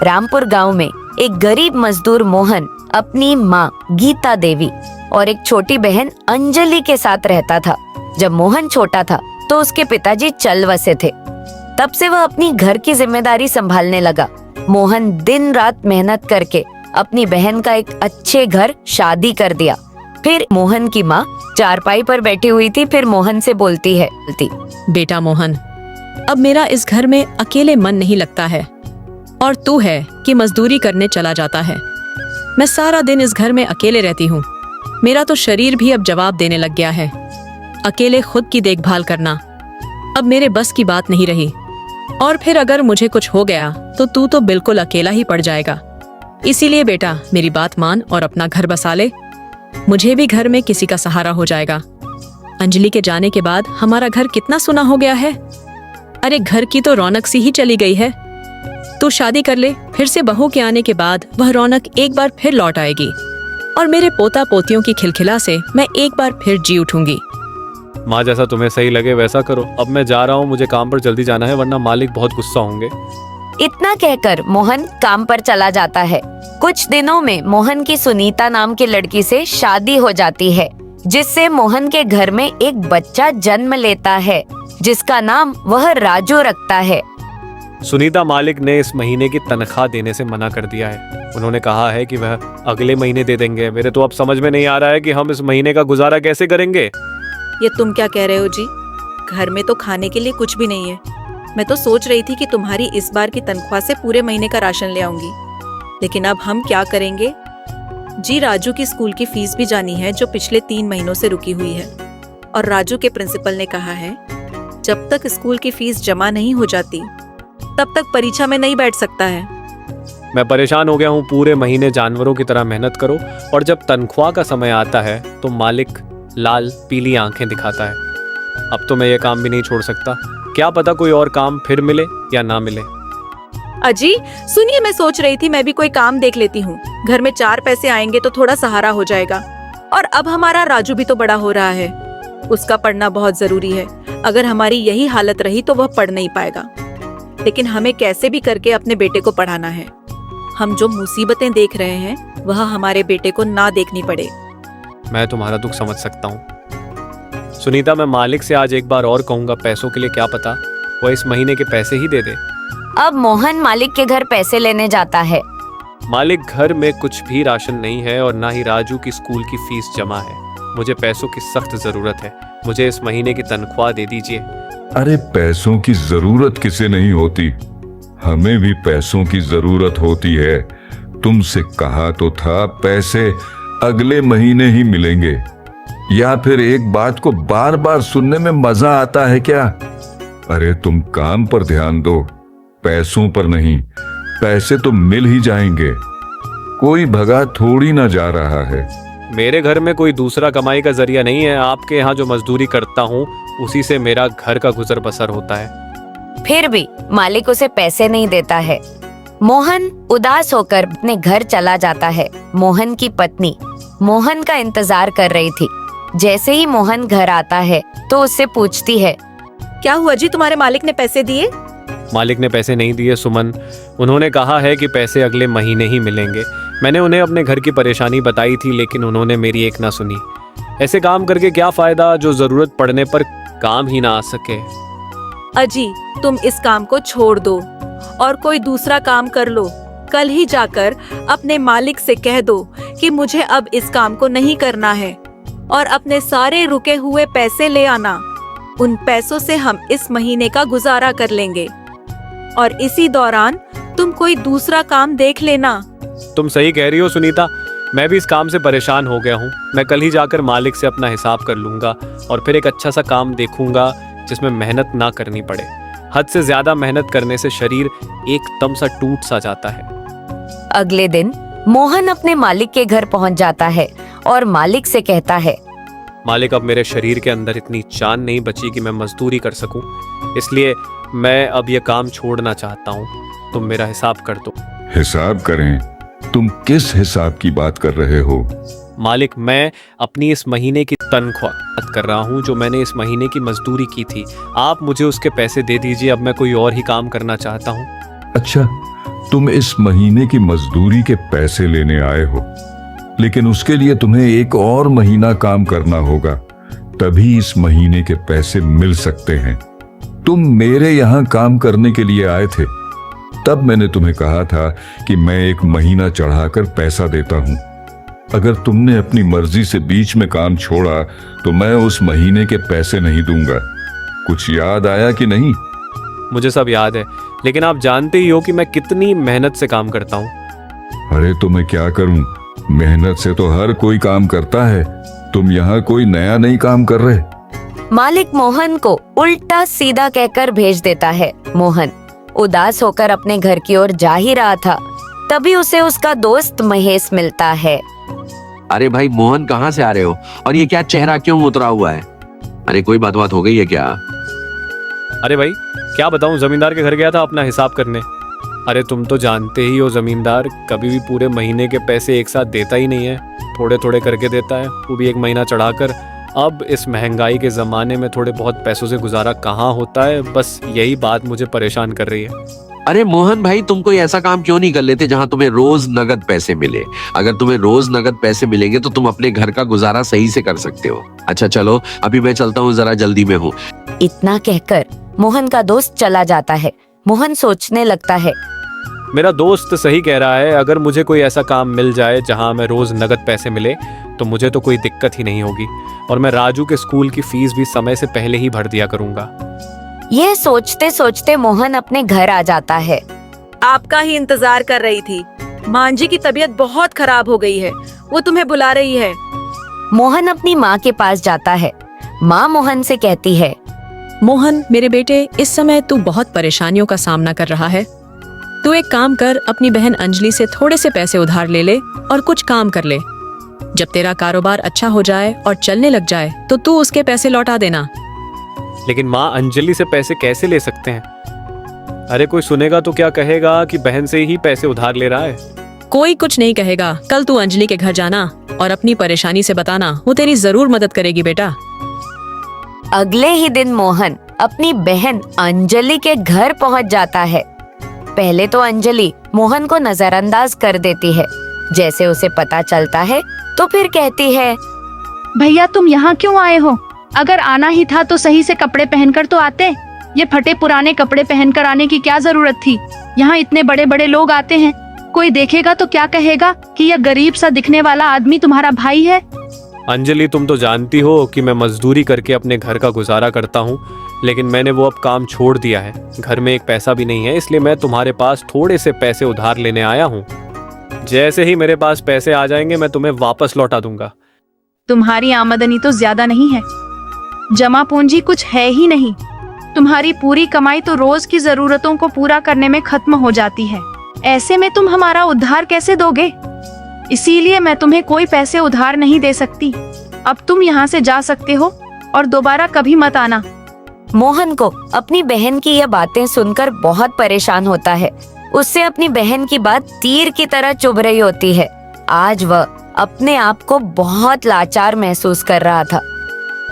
रामपुर गांव में एक गरीब मजदूर मोहन अपनी माँ गीता देवी और एक छोटी बहन अंजलि के साथ रहता था। जब मोहन छोटा था तो उसके पिताजी चल बसे थे। तब से वह अपनी घर की जिम्मेदारी संभालने लगा। मोहन दिन रात मेहनत करके अपनी बहन का एक अच्छे घर शादी कर दिया। फिर मोहन की माँ चारपाई पर बैठी हुई थी। फिर मोहन से बोलती है, बेटा मोहन, अब मेरा इस घर में अकेले मन नहीं लगता है और तू है कि मजदूरी करने चला जाता है। मैं सारा दिन इस घर में अकेले रहती हूँ। मेरा तो शरीर भी अब जवाब देने लग गया है। अकेले खुद की देखभाल करना अब मेरे बस की बात नहीं रही। और फिर अगर मुझे कुछ हो गया तो तू तो बिल्कुल अकेला ही पड़ जाएगा। इसीलिए बेटा मेरी बात मान और अपना घर बसा ले। मुझे भी घर में किसी का सहारा हो जाएगा। अंजलि के जाने के बाद हमारा घर कितना सुना हो गया है। अरे घर की तो रौनक सी ही चली गई है। तू शादी कर ले, फिर से बहू के आने के बाद वह रौनक एक बार फिर लौट आएगी और मेरे पोता पोतियों की खिलखिला से मैं एक बार फिर जी उठूंगी। माँ, जैसा तुम्हें सही लगे वैसा करो। अब मैं जा रहा हूँ, मुझे काम पर जल्दी जाना है, वरना मालिक बहुत गुस्सा होंगे। इतना कहकर मोहन काम पर चला जाता है। कुछ दिनों में मोहन की सुनीता नाम की लड़की से शादी हो जाती है, जिससे मोहन के घर में एक बच्चा जन्म लेता है, जिसका नाम वह राजू रखता है। सुनीता मालिक ने इस महीने की तनख्वाह देने से मना कर दिया है। उन्होंने कहा है कि वह अगले महीने दे देंगे। मेरे तो अब समझ में नहीं आ रहा है कि हम इस महीने का गुजारा कैसे करेंगे। ये तुम क्या कह रहे हो जी? घर में तो खाने के लिए कुछ भी नहीं है। मैं तो सोच रही थी कि तुम्हारी इस बार की तनख्वाह से पूरे महीने का राशन ले आऊंगी, लेकिन अब हम क्या करेंगे? जी, राजू की स्कूल की फीस भी जानी है, जो पिछले 3 महीनों से रुकी हुई है। और राजू के प्रिंसिपल ने कहा है जब तक स्कूल की फीस जमा नहीं हो जाती तब तक परीक्षा में नहीं बैठ सकता है। मैं परेशान हो गया हूँ। पूरे महीने जानवरों की तरह मेहनत करो और जब तनख्वाह का समय आता है तो मालिक लाल पीली आंखें दिखाता है। अब तो मैं ये काम भी नहीं छोड़ सकता। क्या पता कोई और काम फिर मिले या ना मिले। अजी सुनिए, मैं सोच रही थी मैं भी कोई काम देख लेती हूँ। घर में 4 पैसे आएंगे तो थोड़ा सहारा हो जाएगा। और अब हमारा राजू भी तो बड़ा हो रहा है, उसका पढ़ना बहुत जरूरी है। अगर हमारी यही हालत रही तो वह पढ़ नहीं पाएगा। लेकिन हमें कैसे भी करके अपने बेटे को पढ़ाना है। हम जो मुसीबतें देख रहे हैं वह हमारे बेटे को ना देखनी पड़े। मैं तुम्हारा दुख समझ सकता हूँ सुनीता। मैं मालिक से आज एक बार और कहूँगा। पैसों के लिए क्या पता वह इस महीने के पैसे ही दे दे। अब मोहन मालिक के घर पैसे लेने जाता है। मालिक, घर में कुछ भी राशन नहीं है और ना ही राजू की स्कूल की फीस जमा है। मुझे पैसों की सख्त जरूरत है। मुझे इस महीने की तनख्वाह दे दीजिए। अरे पैसों की जरूरत किसे नहीं होती, हमें भी पैसों की जरूरत होती है। तुमसे कहा तो था पैसे अगले महीने ही मिलेंगे। या फिर एक बात को बार बार सुनने में मजा आता है क्या? अरे तुम काम पर ध्यान दो, पैसों पर नहीं। पैसे तो मिल ही जाएंगे, कोई भगा थोड़ी ना जा रहा है। मेरे घर में कोई दूसरा कमाई का जरिया नहीं है। आपके यहाँ जो मजदूरी करता हूँ उसी से मेरा घर का गुजर बसर होता है। फिर भी मालिक उसे पैसे नहीं देता है। मोहन उदास होकर अपने घर चला जाता है। मोहन की पत्नी मोहन का इंतजार कर रही थी। जैसे ही मोहन घर आता है तो उससे पूछती है, क्या हुआ जी, तुम्हारे मालिक ने पैसे दिए? मालिक ने पैसे नहीं दिए सुमन। उन्होंने कहा है कि पैसे अगले महीने ही मिलेंगे। मैंने उन्हें अपने घर की परेशानी बताई थी, लेकिन उन्होंने मेरी एक ना सुनी। ऐसे काम करके क्या फायदा जो जरूरत पड़ने पर काम ही ना आ सके। अजी तुम इस काम को छोड़ दो और कोई दूसरा काम कर लो। कल ही जाकर अपने मालिक से कह दो कि मुझे अब इस काम को नहीं करना है और अपने सारे रुके हुए पैसे ले आना। उन पैसों से हम इस महीने का गुजारा कर लेंगे और इसी दौरान तुम कोई दूसरा काम देख लेना। तुम सही कह रही हो सुनीता। मैं भी इस काम से परेशान हो गया हूँ। मैं कल ही जाकर मालिक से अपना हिसाब कर लूंगा और फिर एक अच्छा सा काम देखूंगा जिसमें मेहनत ना करनी पड़े। हद से ज्यादा मेहनत करने से शरीर एकदम सा टूट सा जाता है। अगले दिन मोहन अपने मालिक के घर पहुंच जाता है और मालिक से कहता है, मालिक, अब मेरे शरीर के अंदर इतनी जान नहीं बची कि मैं मजदूरी कर सकूं, इसलिए मैं अब ये काम छोड़ना चाहता हूं। तुम मेरा हिसाब कर दो। हिसाब करें? तुम किस हिसाब की बात कर रहे हो? मालिक, मैं अपनी इस महीने की तनख्वाह बात कर रहा हूँ जो मैंने इस महीने की मजदूरी की थी। आप मुझे उसके पैसे दे दीजिए। अब मैं कोई और ही काम करना चाहता हूँ। अच्छा, तुम इस महीने की मजदूरी के पैसे लेने आए हो, लेकिन उसके लिए तुम्हें एक और महीना काम करना होगा, तभी इस महीने के पैसे मिल सकते हैं। तुम मेरे यहां काम करने के लिए आए थे, तब मैंने तुम्हें कहा था कि मैं एक महीना चढ़ाकर पैसा देता हूं। अगर तुमने अपनी मर्जी से बीच में काम छोड़ा तो मैं उस महीने के पैसे नहीं दूंगा। कुछ याद आया कि नहीं? मुझे सब याद है, लेकिन आप जानते ही हो कि मैं कितनी मेहनत से काम करता हूँ। अरे तो मैं क्या करूं, मेहनत से तो हर कोई काम करता है। तुम यहाँ कोई नया नहीं काम कर रहे। मालिक मोहन को उल्टा सीधा कहकर भेज देता है। मोहन उदास होकर अपने घर की ओर जा ही रहा था, तभी उसे उसका दोस्त महेश मिलता है। अरे भाई मोहन, कहाँ से आ रहे हो और ये क्या चेहरा क्यों उतरा हुआ है? अरे कोई बात हो गई है क्या? अरे भाई क्या बताऊं, जमींदार के घर गया था अपना हिसाब करने। अरे तुम तो जानते ही हो, जमींदार कभी भी पूरे महीने के पैसे एक साथ देता ही नहीं है, थोड़े थोड़े करके देता है, वो भी एक महीना चढ़ाकर। अब इस महंगाई के ज़माने में थोड़े बहुत पैसों से गुजारा कहाँ होता है, बस यही बात मुझे परेशान कर रही है। अरे मोहन भाई, तुम कोई ऐसा काम क्यों नहीं कर लेते जहाँ तुम्हें रोज नगद पैसे मिले? अगर तुम्हें रोज नगद पैसे मिलेंगे तो तुम अपने घर का गुजारा सही से कर सकते हो। अच्छा चलो, अभी मैं चलता हूँ, जरा जल्दी में हूँ। इतना कहकर मोहन का दोस्त चला जाता है। मोहन सोचने लगता है, मेरा दोस्त सही कह रहा है, अगर मुझे कोई ऐसा काम मिल जाए जहाँ मैं रोज नगद पैसे मिले तो मुझे तो कोई दिक्कत ही नहीं होगी, और मैं राजू के स्कूल की फीस भी समय से पहले ही भर दिया करूंगा। यह सोचते सोचते मोहन अपने घर आ जाता है। आपका ही इंतजार कर रही थी। मांझी की तबीयत बहुत खराब हो गई है, वो तुम्हें बुला रही है। मोहन अपनी माँ के पास जाता है। माँ मोहन से कहती है, मोहन मेरे बेटे, इस समय तू बहुत परेशानियों का सामना कर रहा है। तू एक काम कर, अपनी बहन अंजलि से थोड़े से पैसे उधार ले ले और कुछ काम कर ले। जब तेरा कारोबार अच्छा हो जाए और चलने लग जाए तो तू उसके पैसे लौटा देना। लेकिन माँ, अंजलि से पैसे कैसे ले सकते हैं? अरे कोई सुनेगा तो क्या कहेगा कि बहन से ही पैसे उधार ले रहा है। कोई कुछ नहीं कहेगा। कल तू अंजलि के घर जाना और अपनी परेशानी से बताना, वो तेरी जरूर मदद करेगी बेटा। अगले ही दिन मोहन अपनी बहन अंजलि के घर पहुंच जाता है। पहले तो अंजलि मोहन को नजरअंदाज कर देती है। जैसे उसे पता चलता है तो फिर कहती है, भैया तुम यहाँ क्यों आए हो? अगर आना ही था तो सही से कपड़े पहनकर तो आते। ये फटे पुराने कपड़े पहनकर आने की क्या जरूरत थी? यहाँ इतने बड़े बड़े लोग आते हैं, कोई देखेगा तो क्या कहेगा कि यह गरीब सा दिखने वाला आदमी तुम्हारा भाई है? अंजलि, तुम तो जानती हो कि मैं मजदूरी करके अपने घर का गुजारा करता हूँ, लेकिन मैंने वो अब काम छोड़ दिया है। घर में एक पैसा भी नहीं है, इसलिए मैं तुम्हारे पास थोड़े से पैसे उधार लेने आया हूँ। जैसे ही मेरे पास पैसे आ जाएंगे मैं तुम्हें वापस लौटा दूंगा। तुम्हारी आमदनी तो ज्यादा नहीं है, जमा पूंजी कुछ है ही नहीं। तुम्हारी पूरी कमाई तो रोज की जरूरतों को पूरा करने में खत्म हो जाती है। ऐसे में तुम हमारा उधार कैसे दोगे? इसीलिए मैं तुम्हें कोई पैसे उधार नहीं दे सकती। अब तुम यहाँ से जा सकते हो और दोबारा कभी मत आना। मोहन को अपनी बहन की यह बातें सुनकर बहुत परेशान होता है। उससे अपनी बहन की बात तीर की तरह चुभ रही होती है। आज वह अपने आप को बहुत लाचार महसूस कर रहा था।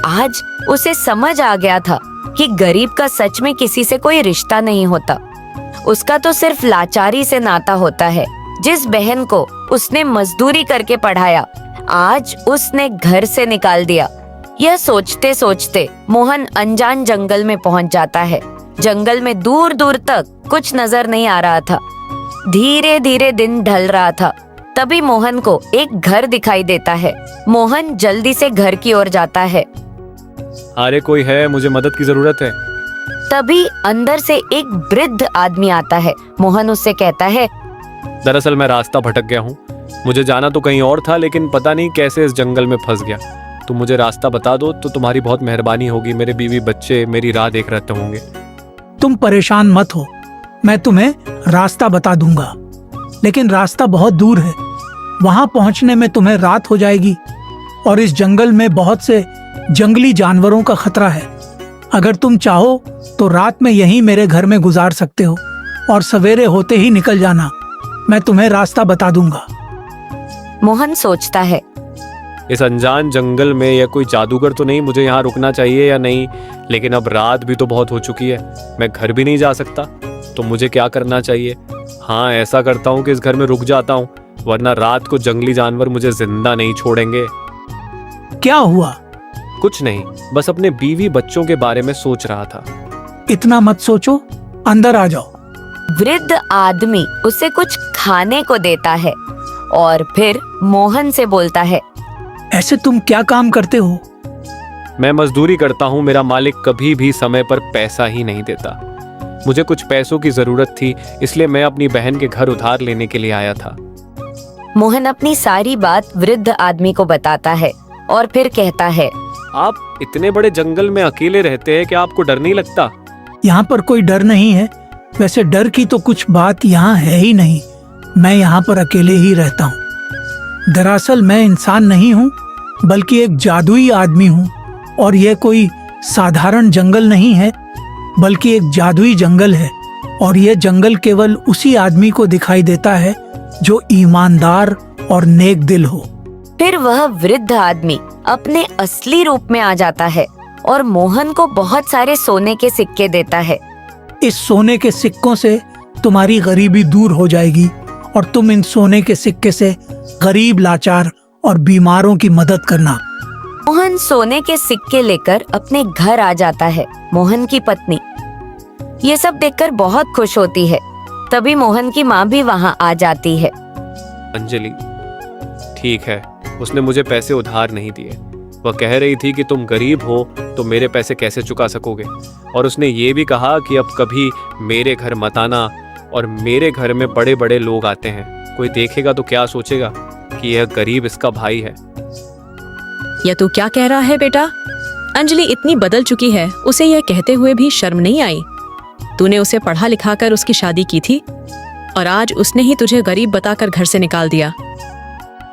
आज उसे समझ आ गया था कि गरीब का सच में किसी से कोई रिश्ता नहीं होता, उसका तो सिर्फ लाचारी से नाता होता है। जिस बहन को उसने मजदूरी करके पढ़ाया, आज उसने घर से निकाल दिया। यह सोचते सोचते मोहन अनजान जंगल में पहुंच जाता है। जंगल में दूर दूर तक कुछ नजर नहीं आ रहा था। धीरे धीरे दिन ढल रहा था। तभी मोहन को एक घर दिखाई देता है। मोहन जल्दी से घर की ओर जाता है। अरे कोई है, मुझे मदद की जरूरत है। तभी अंदर से एक वृद्ध आदमी आता है। मोहन उससे कहता है, दरअसल मैं रास्ता भटक गया हूँ। मुझे जाना तो कहीं और था, लेकिन पता नहीं कैसे इस जंगल में फंस गया। तुम मुझे रास्ता बता दो तो तुम्हारी बहुत मेहरबानी होगी। मेरे बीवी बच्चे मेरी राह देख रहे होंगे। तुम परेशान मत हो, मैं तुम्हें रास्ता बता दूंगा, लेकिन रास्ता बहुत दूर है। वहां पहुंचने में तुम्हें रात हो जाएगी और इस जंगल में बहुत से जंगली जानवरों का खतरा है। अगर तुम चाहो तो रात में यहीं मेरे घर में गुजार सकते हो और सवेरे होते ही निकल जाना। मैं तुम्हें रास्ता बता दूंगा। मोहन सोचता है, इस अनजान जंगल में या कोई जादूगर तो नहीं, मुझे यहाँ रुकना चाहिए या नहीं? लेकिन अब रात भी तो बहुत हो चुकी है, मैं घर भी नहीं जा सकता, तो मुझे क्या करना चाहिए? हाँ, ऐसा करता हूँ कि इस घर में रुक जाता हूँ, वरना रात को जंगली जानवर मुझे जिंदा नहीं छोड़ेंगे। क्या हुआ? कुछ नहीं, बस अपने बीवी बच्चों के बारे में सोच रहा था। इतना मत सोचो, अंदर आ जाओ। वृद्ध आदमी उसे कुछ खाने को देता है और फिर मोहन से बोलता है, ऐसे तुम क्या काम करते हो? मैं मजदूरी करता हूँ, मेरा मालिक कभी भी समय पर पैसा ही नहीं देता। मुझे कुछ पैसों की जरूरत थी, इसलिए मैं अपनी बहन के घर उधार लेने के लिए आया था। मोहन अपनी सारी बात वृद्ध आदमी को बताता है और फिर कहता है, आप इतने बड़े जंगल में अकेले रहते हैं, क्या आपको डर नहीं लगता? यहाँ पर कोई डर नहीं है। वैसे डर की तो कुछ बात यहाँ है ही नहीं। मैं यहाँ पर अकेले ही रहता हूँ। दरअसल मैं इंसान नहीं हूँ, बल्कि एक जादुई आदमी हूँ। और यह कोई साधारण जंगल नहीं है, बल्कि एक जादुई जंगल है। और यह जंगल केवल उसी आदमी को दिखाई देता है जो ईमानदार और नेक दिल हो। फिर वह वृद्ध आदमी अपने असली रूप में आ जाता है और मोहन को बहुत सारे सोने के सिक्के देता है। इस सोने के सिक्कों से तुम्हारी गरीबी दूर हो जाएगी और तुम इन सोने के सिक्के से गरीब, लाचार और बीमारों की मदद करना। मोहन सोने के सिक्के लेकर अपने घर आ जाता है। मोहन की पत्नी ये सब देखकर बहुत खुश होती है। तभी मोहन की माँ भी वहाँ आ जाती है। अंजलि, ठीक है, उसने मुझे पैसे उधार नहीं दिए। वह कह रही थी कि तुम गरीब हो तो मेरे पैसे कैसे चुका सकोगे, और उसने ये भी कहा कि अब कभी मेरे घर मत आना। और मेरे घर में बड़े बड़े लोग आते हैं, कोई देखेगा तो क्या सोचेगा कि यह गरीब इसका भाई है। यह तू क्या कह रहा है बेटा? अंजलि इतनी बदल चुकी है, उसे यह कहते हुए भी शर्म नहीं आई। तूने उसे पढ़ा लिखा कर उसकी शादी की थी और आज उसने ही तुझे गरीब बताकर घर से निकाल दिया।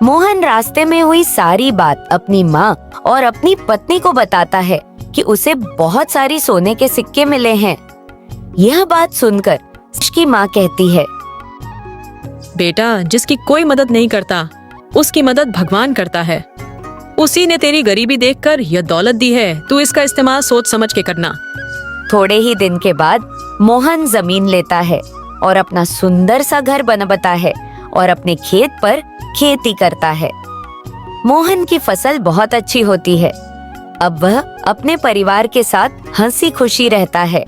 मोहन रास्ते में हुई सारी बात अपनी माँ और अपनी पत्नी को बताता है कि उसे बहुत सारी सोने के सिक्के मिले हैं। यह बात सुनकर उसकी माँ कहती है, बेटा, जिसकी कोई मदद नहीं करता उसकी मदद भगवान करता है। उसी ने तेरी गरीबी देखकर यह दौलत दी है, तू इसका इस्तेमाल सोच समझ के करना। थोड़े ही दिन के बाद मोहन जमीन लेता है और अपना सुंदर सा घर बनाता है और अपने खेत पर खेती करता है। मोहन की फसल बहुत अच्छी होती है। अब वह अपने परिवार के साथ हंसी खुशी रहता है।